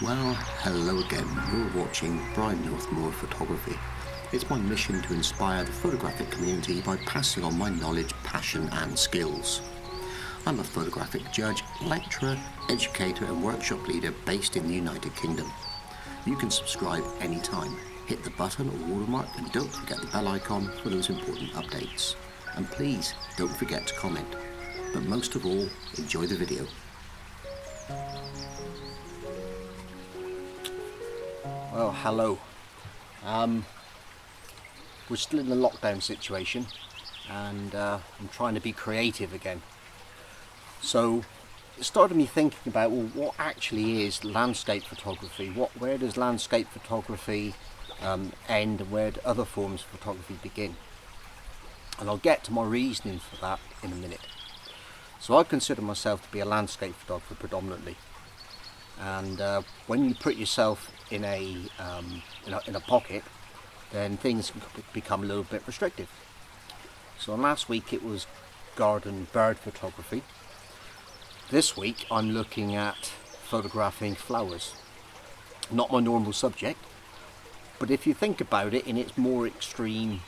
Well, hello again. You're watching Brian Northmore Photography. It's my mission to inspire the photographic community by passing on my knowledge, passion and skills. I'm a photographic judge, lecturer, educator and workshop leader based in the United Kingdom. You can subscribe anytime. Hit the button or watermark and don't forget the bell icon for those important updates. And please don't forget to comment. But most of all, enjoy the video. Well, hello. We're still in the lockdown situation and I'm trying to be creative again. So it started me thinking about, well, what actually is landscape photography? Where does landscape photography end and where do other forms of photography begin? And I'll get to my reasoning for that in a minute. So I consider myself to be a landscape photographer predominantly. And when you put yourself in a pocket, then things can become a little bit restrictive. So last week it was garden bird photography. This week I'm looking at photographing flowers. Not my normal subject, but if you think about it in its more extreme,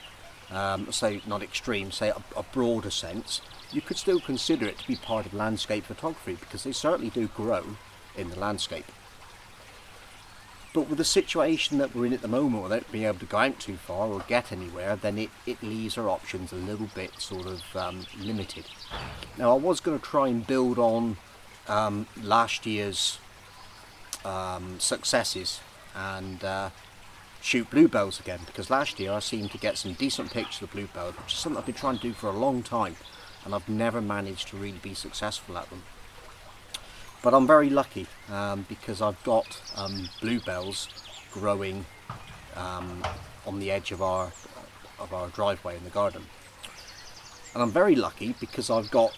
say not extreme, say a broader sense, you could still consider it to be part of landscape photography because they certainly do grow in the landscape. But with the situation that we're in at the moment, without being able to go out too far or get anywhere, then it leaves our options a little bit sort of limited. Now I was going to try and build on last year's successes and shoot bluebells again, because last year I seemed to get some decent pictures of bluebells, which is something I've been trying to do for a long time, and I've never managed to really be successful at them. But I'm very lucky because I've got bluebells growing on the edge of our driveway in the garden. And I'm very lucky because I've got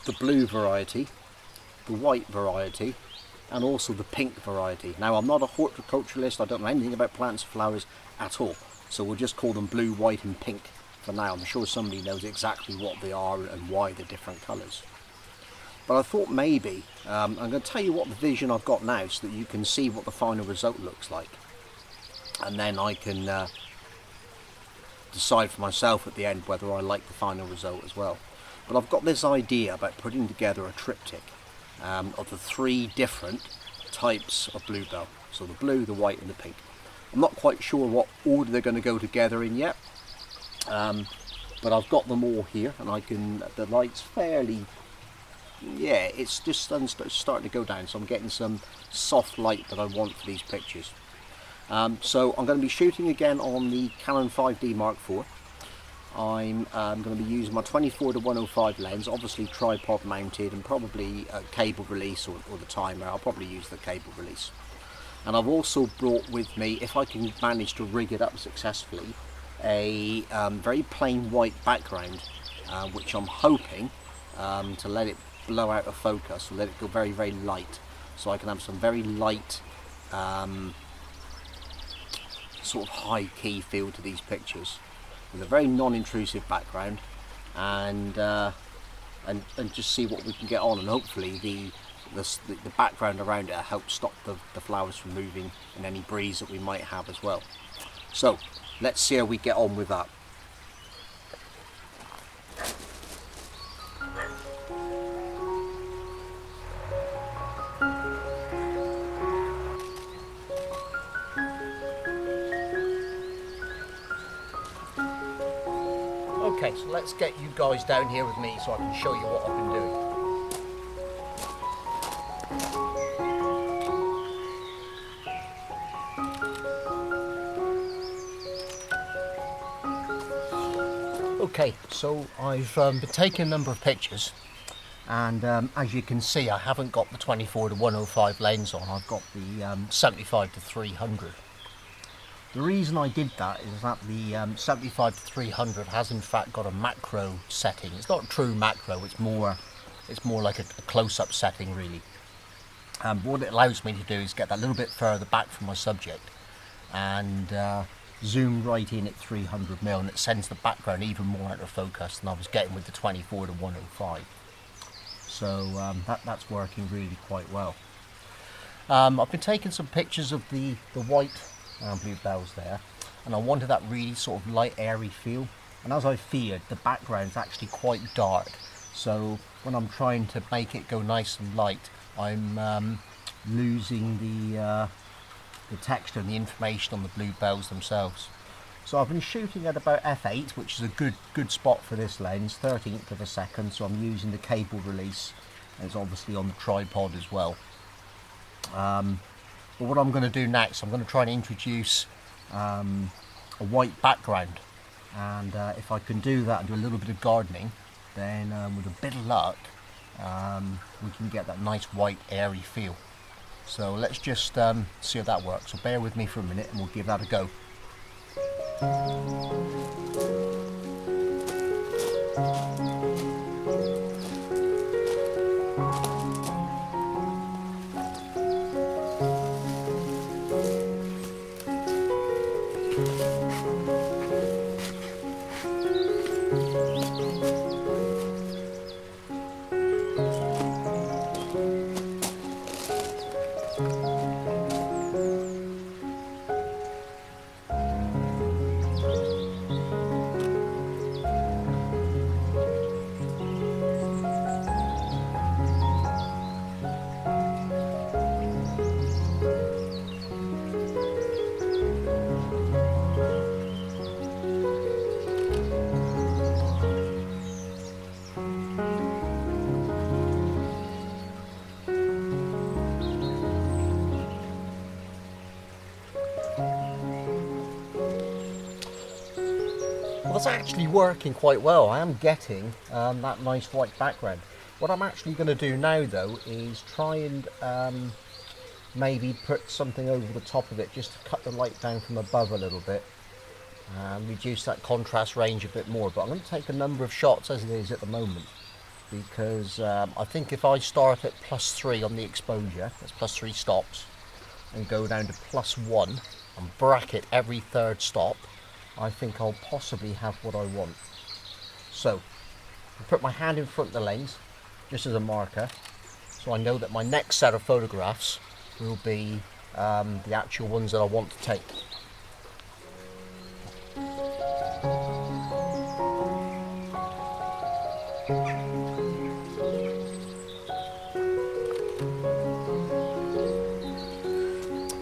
the blue variety, the white variety, and also the pink variety. Now I'm not a horticulturalist, I don't know anything about plants and flowers at all, so we'll just call them blue, white and pink for now. I'm sure somebody knows exactly what they are and why they're different colours. But I thought maybe, I'm going to tell you what the vision I've got now so that you can see what the final result looks like. And then I can decide for myself at the end whether I like the final result as well. But I've got this idea about putting together a triptych of the three different types of bluebell. So the blue, the white and the pink. I'm not quite sure what order they're going to go together in yet. But I've got them all here and I can, the light's fairly, yeah, it's just starting to go down, so I'm getting some soft light that I want for these pictures. So I'm going to be shooting again on the Canon 5D Mark IV. I'm going to be using my 24-105 lens, obviously tripod mounted, and probably a cable release or the timer. I'll probably use the cable release. And I've also brought with me, if I can manage to rig it up successfully, a very plain white background, which I'm hoping to let it blow out of focus, so let it go very, very light, so I can have some very light sort of high key feel to these pictures with a very non-intrusive background, and just see what we can get on, and hopefully the background around it helps stop the flowers from moving in any breeze that we might have as well. So let's see how we get on with that. Okay, so let's get you guys down here with me so I can show you what I've been doing. Okay, so I've been taking a number of pictures, and as you can see I haven't got the 24-105 lens on, I've got the 75-300. The reason I did that is that the 75-300 has in fact got a macro setting. It's not true macro, it's more like a close-up setting really. What it allows me to do is get that little bit further back from my subject and zoom right in at 300mm, and it sends the background even more out of focus than I was getting with the 24-105. So that's working really quite well. I've been taking some pictures of the white bluebells there, and I wanted that really sort of light, airy feel. And as I feared, the background's actually quite dark. So when I'm trying to make it go nice and light, I'm losing the texture and the information on the bluebells themselves. So I've been shooting at about f8, which is a good spot for this lens, 13th of a second. So I'm using the cable release, and it's obviously on the tripod as well. But what I'm going to do next, I'm going to try and introduce a white background, and if I can do that and do a little bit of gardening, then with a bit of luck we can get that nice white airy feel. So let's just see how that works. So bear with me for a minute and we'll give that a go. Well, that's actually working quite well. I am getting that nice white background. What I'm actually going to do now though is try and maybe put something over the top of it just to cut the light down from above a little bit and reduce that contrast range a bit more. But I'm going to take a number of shots as it is at the moment, because I think if I start at +3 on the exposure, that's +3 stops, and go down to +1 and bracket every third stop, I think I'll possibly have what I want. So I'll put my hand in front of the lens just as a marker, so I know that my next set of photographs will be the actual ones that I want to take.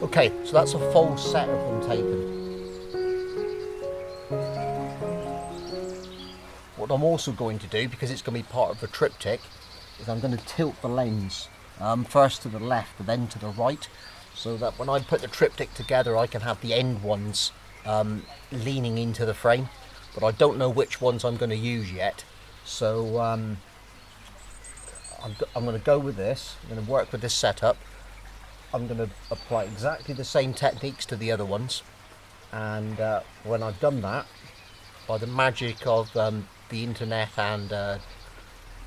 Okay, so that's a full set of them taken. What I'm also going to do, because it's going to be part of the triptych, is I'm going to tilt the lens first to the left and then to the right, so that when I put the triptych together I can have the end ones leaning into the frame, but I don't know which ones I'm going to use yet. So I'm going to go with this. I'm going to work with this setup. I'm going to apply exactly the same techniques to the other ones, and when I've done that, by the magic of the internet and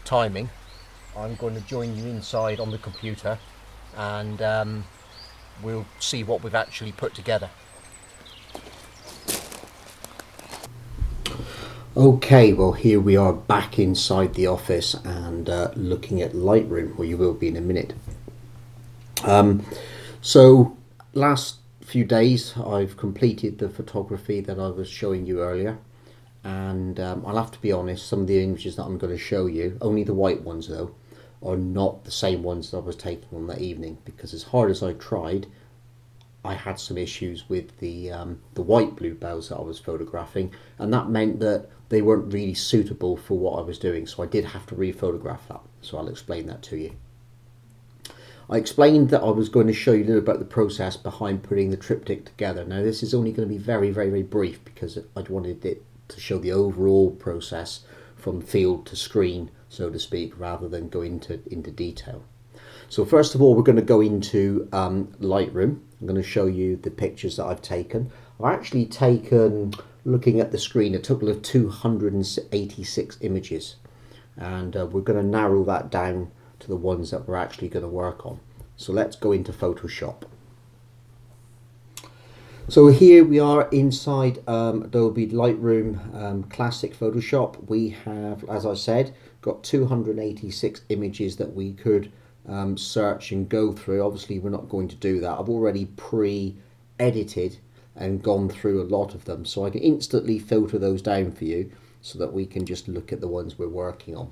timing, I'm going to join you inside on the computer, and we'll see what we've actually put together. Okay, well here we are back inside the office and looking at Lightroom, or you will be in a minute. So last few days I've completed the photography that I was showing you earlier, and I'll have to be honest, some of the images that I'm going to show you, only the white ones though, are not the same ones that I was taking on that evening, because as hard as I tried, I had some issues with the white bluebells that I was photographing, and that meant that they weren't really suitable for what I was doing, so I did have to re-photograph that. So I'll explain that to you. I explained that I was going to show you a little about the process behind putting the triptych together. Now this is only going to be very, very, very brief, because I wanted it to show the overall process from field to screen, so to speak, rather than go into detail. So first of all, we're going to go into Lightroom. I'm going to show you the pictures that I've taken. I've actually taken, looking at the screen, a total of 286 images, and we're going to narrow that down to the ones that we're actually going to work on. So let's go into Photoshop. So here we are inside Adobe Lightroom Classic Photoshop. We have, as I said, got 286 images that we could search and go through. Obviously we're not going to do that. I've already pre-edited and gone through a lot of them, so I can instantly filter those down for you so that we can just look at the ones we're working on.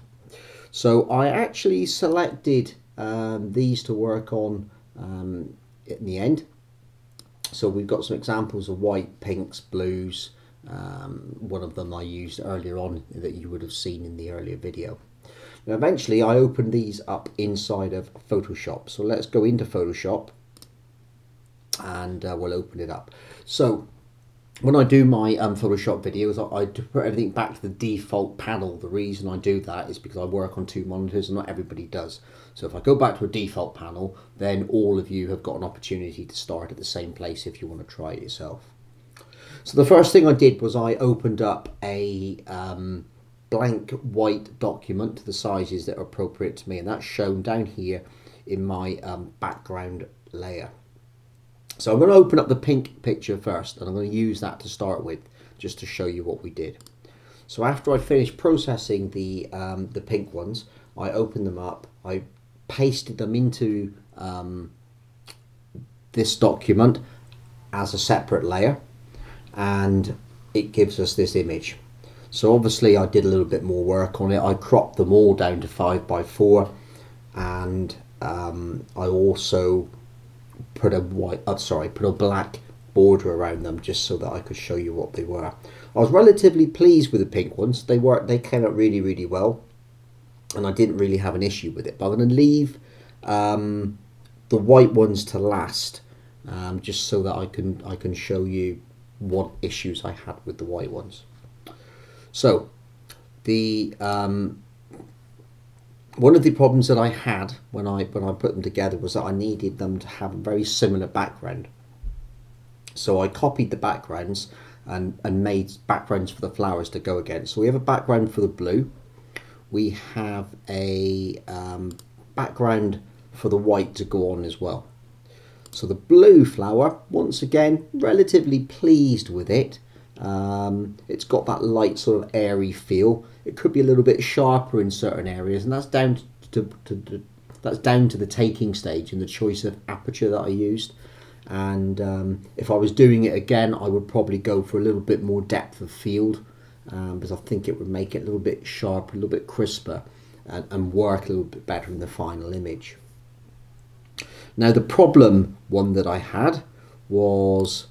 So I actually selected these to work on in the end. So we've got some examples of white, pinks, blues. One of them I used earlier on that you would have seen in the earlier video. Now eventually I opened these up inside of Photoshop. So let's go into Photoshop and we'll open it up. So when I do my Photoshop videos, I put everything back to the default panel. The reason I do that is because I work on 2 monitors and not everybody does. So if I go back to a default panel, then all of you have got an opportunity to start at the same place if you want to try it yourself. So the first thing I did was I opened up a blank white document to the sizes that are appropriate to me, and that's shown down here in my background layer. So I'm going to open up the pink picture first, and I'm going to use that to start with, just to show you what we did. So after I finished processing the pink ones, I opened them up, I pasted them into this document as a separate layer, and it gives us this image. So obviously I did a little bit more work on it. I cropped them all down to 5x4, and I also put a black border around them just so that I could show you what they were. I was relatively pleased with the pink ones. They came out really well, and I didn't really have an issue with it. But I'm going to leave the white ones to last, just so that I can show you what issues I had with the white ones. So the one of the problems that I had when I put them together was that I needed them to have a very similar background. So I copied the backgrounds and made backgrounds for the flowers to go against. So we have a background for the blue. We have a background for the white to go on as well. So the blue flower, once again, relatively pleased with it. It's got that light sort of airy feel. It could be a little bit sharper in certain areas, and that's down to the taking stage and the choice of aperture that I used. And if I was doing it again, I would probably go for a little bit more depth of field, because I think it would make it a little bit sharper, a little bit crisper, and work a little bit better in the final image. Now the problem one that I had was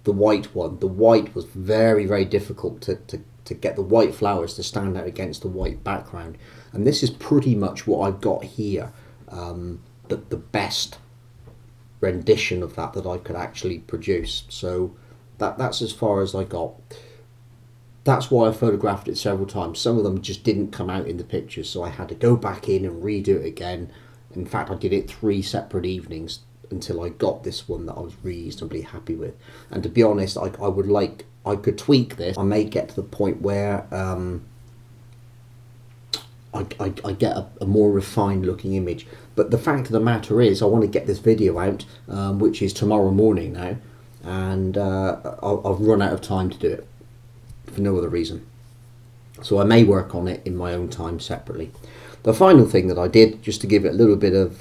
the white one. The white was very difficult to get the white flowers to stand out against the white background, and this is pretty much what I've got here, the best rendition of that I could actually produce. So that's as far as I got. That's why I photographed it several times. Some of them just didn't come out in the pictures, so I had to go back in and redo it again. In fact, I did it 3 separate evenings until I got this one that I was reasonably happy with. And to be honest, I could tweak this. I may get to the point where I get a more refined looking image. But the fact of the matter is, I want to get this video out, which is tomorrow morning now, and I've run out of time to do it for no other reason. So I may work on it in my own time separately. The final thing that I did, just to give it a little bit of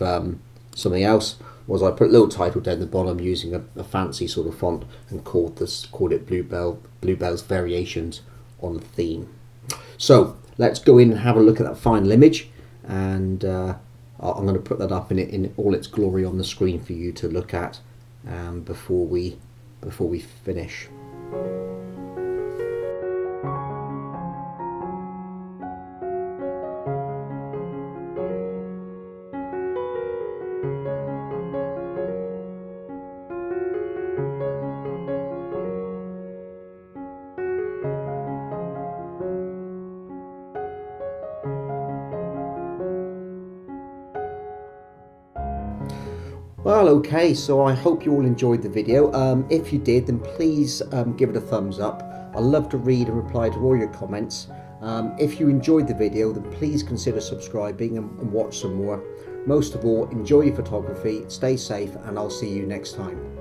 something else, was I put a little title down the bottom using a fancy sort of font and called it Bluebell's Variations on the Theme. So let's go in and have a look at that final image, and I'm going to put that up in all its glory on the screen for you to look at before we finish. Well, okay, so I hope you all enjoyed the video. If you did, then please give it a thumbs up. I love to read and reply to all your comments. If you enjoyed the video, then please consider subscribing and watch some more. Most of all, enjoy your photography, stay safe, and I'll see you next time.